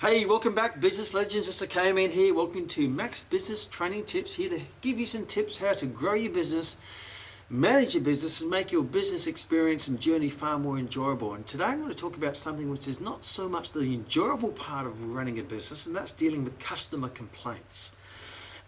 Hey, welcome back, business legends. It's the Kman here. Welcome to Max Business Training Tips, here to give you some tips how to grow your business, manage your business, and make your business experience and journey far more enjoyable. And today I'm going to talk about something which is not so much the enjoyable part of running a business, and that's dealing with customer complaints.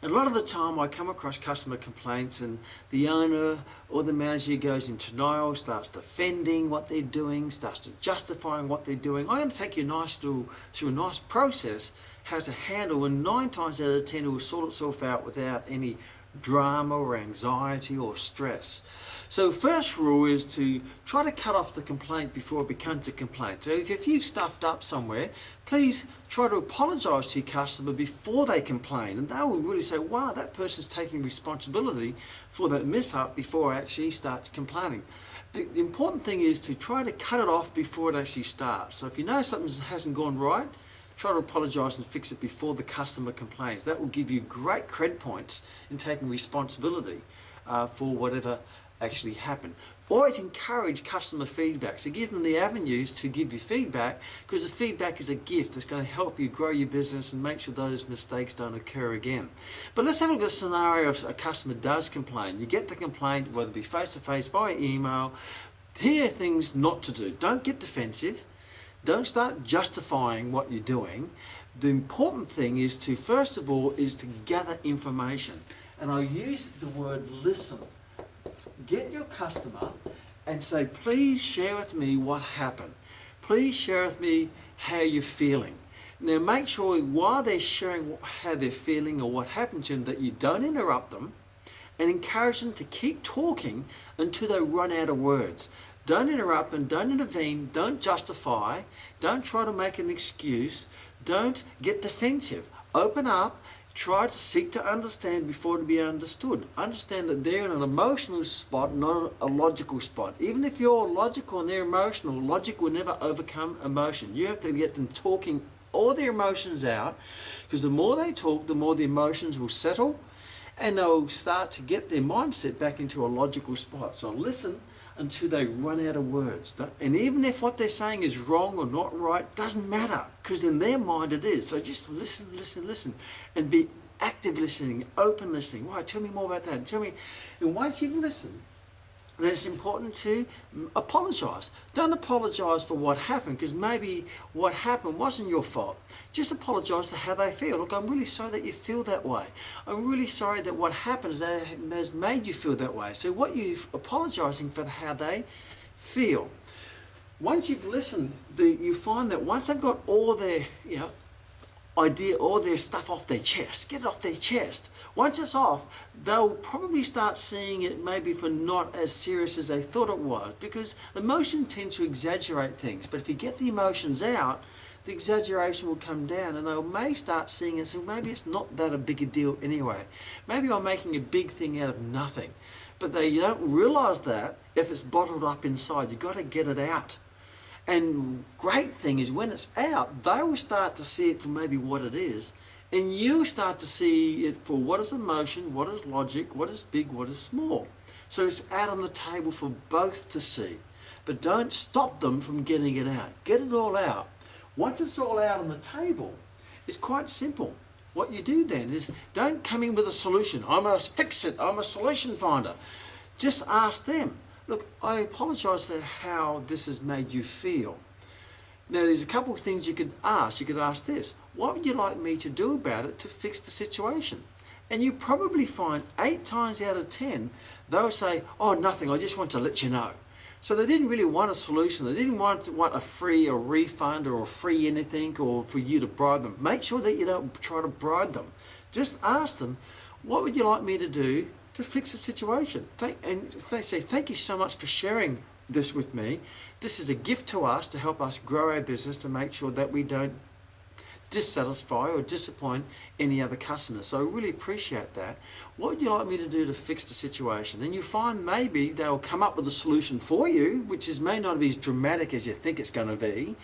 And a lot of the time I come across customer complaints and the owner or the manager goes in denial, starts defending what they're doing, starts to justifying what they're doing. I'm going to take you through a nice process how to handle, and 9 times out of 10 it will sort itself out without any drama or anxiety or stress. So first rule is to try to cut off the complaint before it becomes a complaint. So if you've stuffed up somewhere, please try to apologise to your customer before they complain, and they will really say, wow, that person's taking responsibility for that mess up before it actually starts complaining. The important thing is to try to cut it off before it actually starts. So if you know something hasn't gone right, try to apologise and fix it before the customer complains. That will give you great cred points in taking responsibility for whatever actually happened. Always encourage customer feedback. So give them the avenues to give you feedback, because the feedback is a gift that's going to help you grow your business and make sure those mistakes don't occur again. But let's have a look at a scenario of a customer does complain. You get the complaint, whether it be face-to-face, via email. Here are things not to do. Don't get defensive. Don't start justifying what you're doing. The important thing is to, first of all, is to gather information. And I use the word listen. Get your customer and say, please share with me what happened. Please share with me how you're feeling. Now make sure while they're sharing how they're feeling or what happened to them, that you don't interrupt them, and encourage them to keep talking until they run out of words. Don't interrupt them, don't intervene, don't justify, don't try to make an excuse, don't get defensive. Open up, try to seek to understand before to be understood. Understand that they're in an emotional spot, not a logical spot. Even if you're logical and they're emotional, logic will never overcome emotion. You have to get them talking all their emotions out, because the more they talk, the more the emotions will settle, and they'll start to get their mindset back into a logical spot. So listen until they run out of words. And even if what they're saying is wrong or not right, doesn't matter, because in their mind it is. So just listen, listen, listen, and be active listening, open listening. Right, tell me more about that. Tell me. And once you've listened, then it's important to apologise. Don't apologise for what happened, because maybe what happened wasn't your fault. Just apologise for how they feel. Look, I'm really sorry that you feel that way. I'm really sorry that what happened has made you feel that way. So what you're apologising for how they feel. Once you've listened, you find that once they've got all their all their stuff off their chest, get it off their chest. Once it's off, they'll probably start seeing it maybe for not as serious as they thought it was, because emotion tends to exaggerate things. But if you get the emotions out, the exaggeration will come down, and they may start seeing it, so maybe it's not that a big a deal anyway. Maybe I'm making a big thing out of nothing. But you don't realise that if it's bottled up inside. You've got to get it out. And great thing is, when it's out, they will start to see it for maybe what it is, and you start to see it for what is emotion, what is logic, what is big, what is small. So it's out on the table for both to see. But don't stop them from getting it out. Get it all out. Once it's all out on the table, it's quite simple. What you do then is, don't come in with a solution. I'm a fix-it, I'm a solution finder. Just ask them, look, I apologise for how this has made you feel. Now there's a couple of things you could ask. You could ask this: what would you like me to do about it to fix the situation? And you probably find 8 times out of 10, they'll say, oh, nothing, I just want to let you know. So they didn't really want a solution. They didn't want a free or refund or a free anything, or for you to bribe them. Make sure that you don't try to bribe them. Just ask them, what would you like me to do to fix the situation? And they say, thank you so much for sharing this with me. This is a gift to us to help us grow our business, to make sure that we don't dissatisfy or disappoint any other customers. So I really appreciate that. What would you like me to do to fix the situation? And you find maybe they'll come up with a solution for you, which may not be as dramatic as you think it's going to be,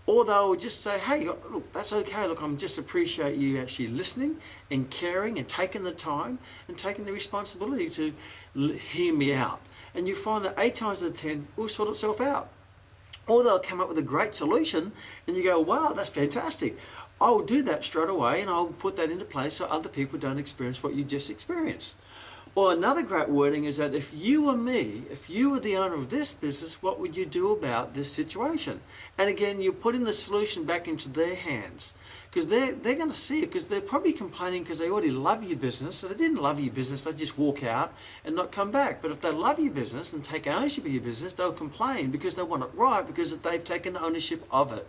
or they'll just say, hey, look, that's okay. Look, I'm just appreciate you actually listening and caring and taking the time and taking the responsibility to hear me out. And you find that 8 times out of 10 will sort itself out. Or they'll come up with a great solution and you go, wow, that's fantastic. I'll do that straight away and I'll put that into place so other people don't experience what you just experienced. Or another great wording is that if you were me, if you were the owner of this business, what would you do about this situation? And again, you're putting the solution back into their hands, because they're going to see it, because they're probably complaining because they already love your business. So if they didn't love your business, they'd just walk out and not come back. But if they love your business and take ownership of your business, they'll complain because they want it right, because they've taken ownership of it.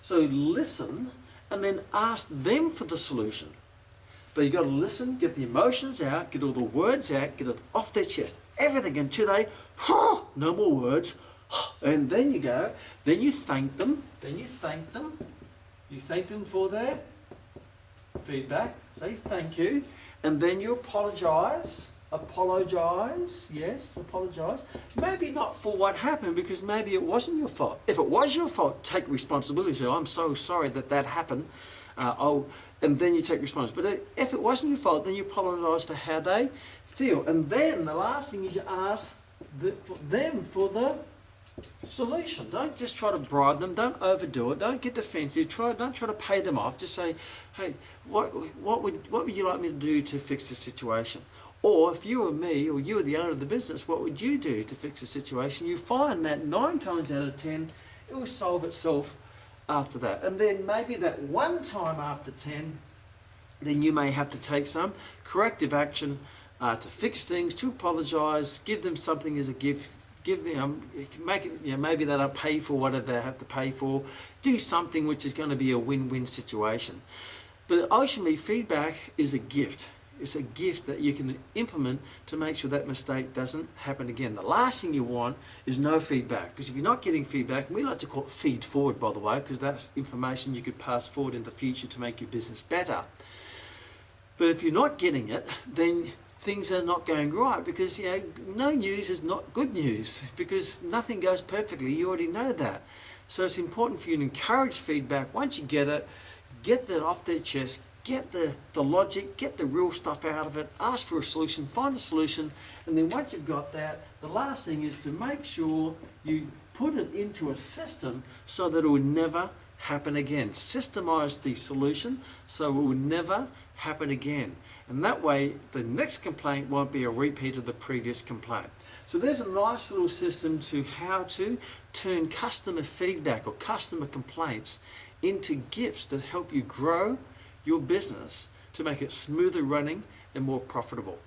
So listen and then ask them for the solution. But you've got to listen, get the emotions out, get all the words out, get it off their chest, everything until they, no more words. And then you go, then you thank them, you thank them for their feedback, say thank you, and then you apologize, yes, apologize. Maybe not for what happened, because maybe it wasn't your fault. If it was your fault, take responsibility, say, I'm so sorry that happened. And then you take responsibility. But if it wasn't your fault, then you apologise for how they feel. And then the last thing is you ask them for the solution. Don't just try to bribe them. Don't overdo it. Don't get defensive. Don't try to pay them off. Just say, hey, what would you like me to do to fix this situation? Or if you were me, or you were the owner of the business, what would you do to fix the situation? You find that 9 times out of 10, it will solve itself after that. And then maybe that one time after 10, then you may have to take some corrective action to fix things, to apologise, give them something as a gift, give them, make it, maybe they'll pay for whatever they have to pay for, do something which is going to be a win-win situation. But ultimately, feedback is a gift. It's a gift that you can implement to make sure that mistake doesn't happen again. The last thing you want is no feedback, because if you're not getting feedback, and we like to call it feed forward, by the way, because that's information you could pass forward in the future to make your business better. But if you're not getting it, then things are not going right, because no news is not good news, because nothing goes perfectly. You already know that. So it's important for you to encourage feedback. Once you get it, get that off their chest. Get the logic, get the real stuff out of it, ask for a solution, find a solution, and then once you've got that, the last thing is to make sure you put it into a system so that it will never happen again. Systemize the solution so it will never happen again. And that way, the next complaint won't be a repeat of the previous complaint. So there's a nice little system to how to turn customer feedback or customer complaints into gifts that help you grow your business to make it smoother running and more profitable.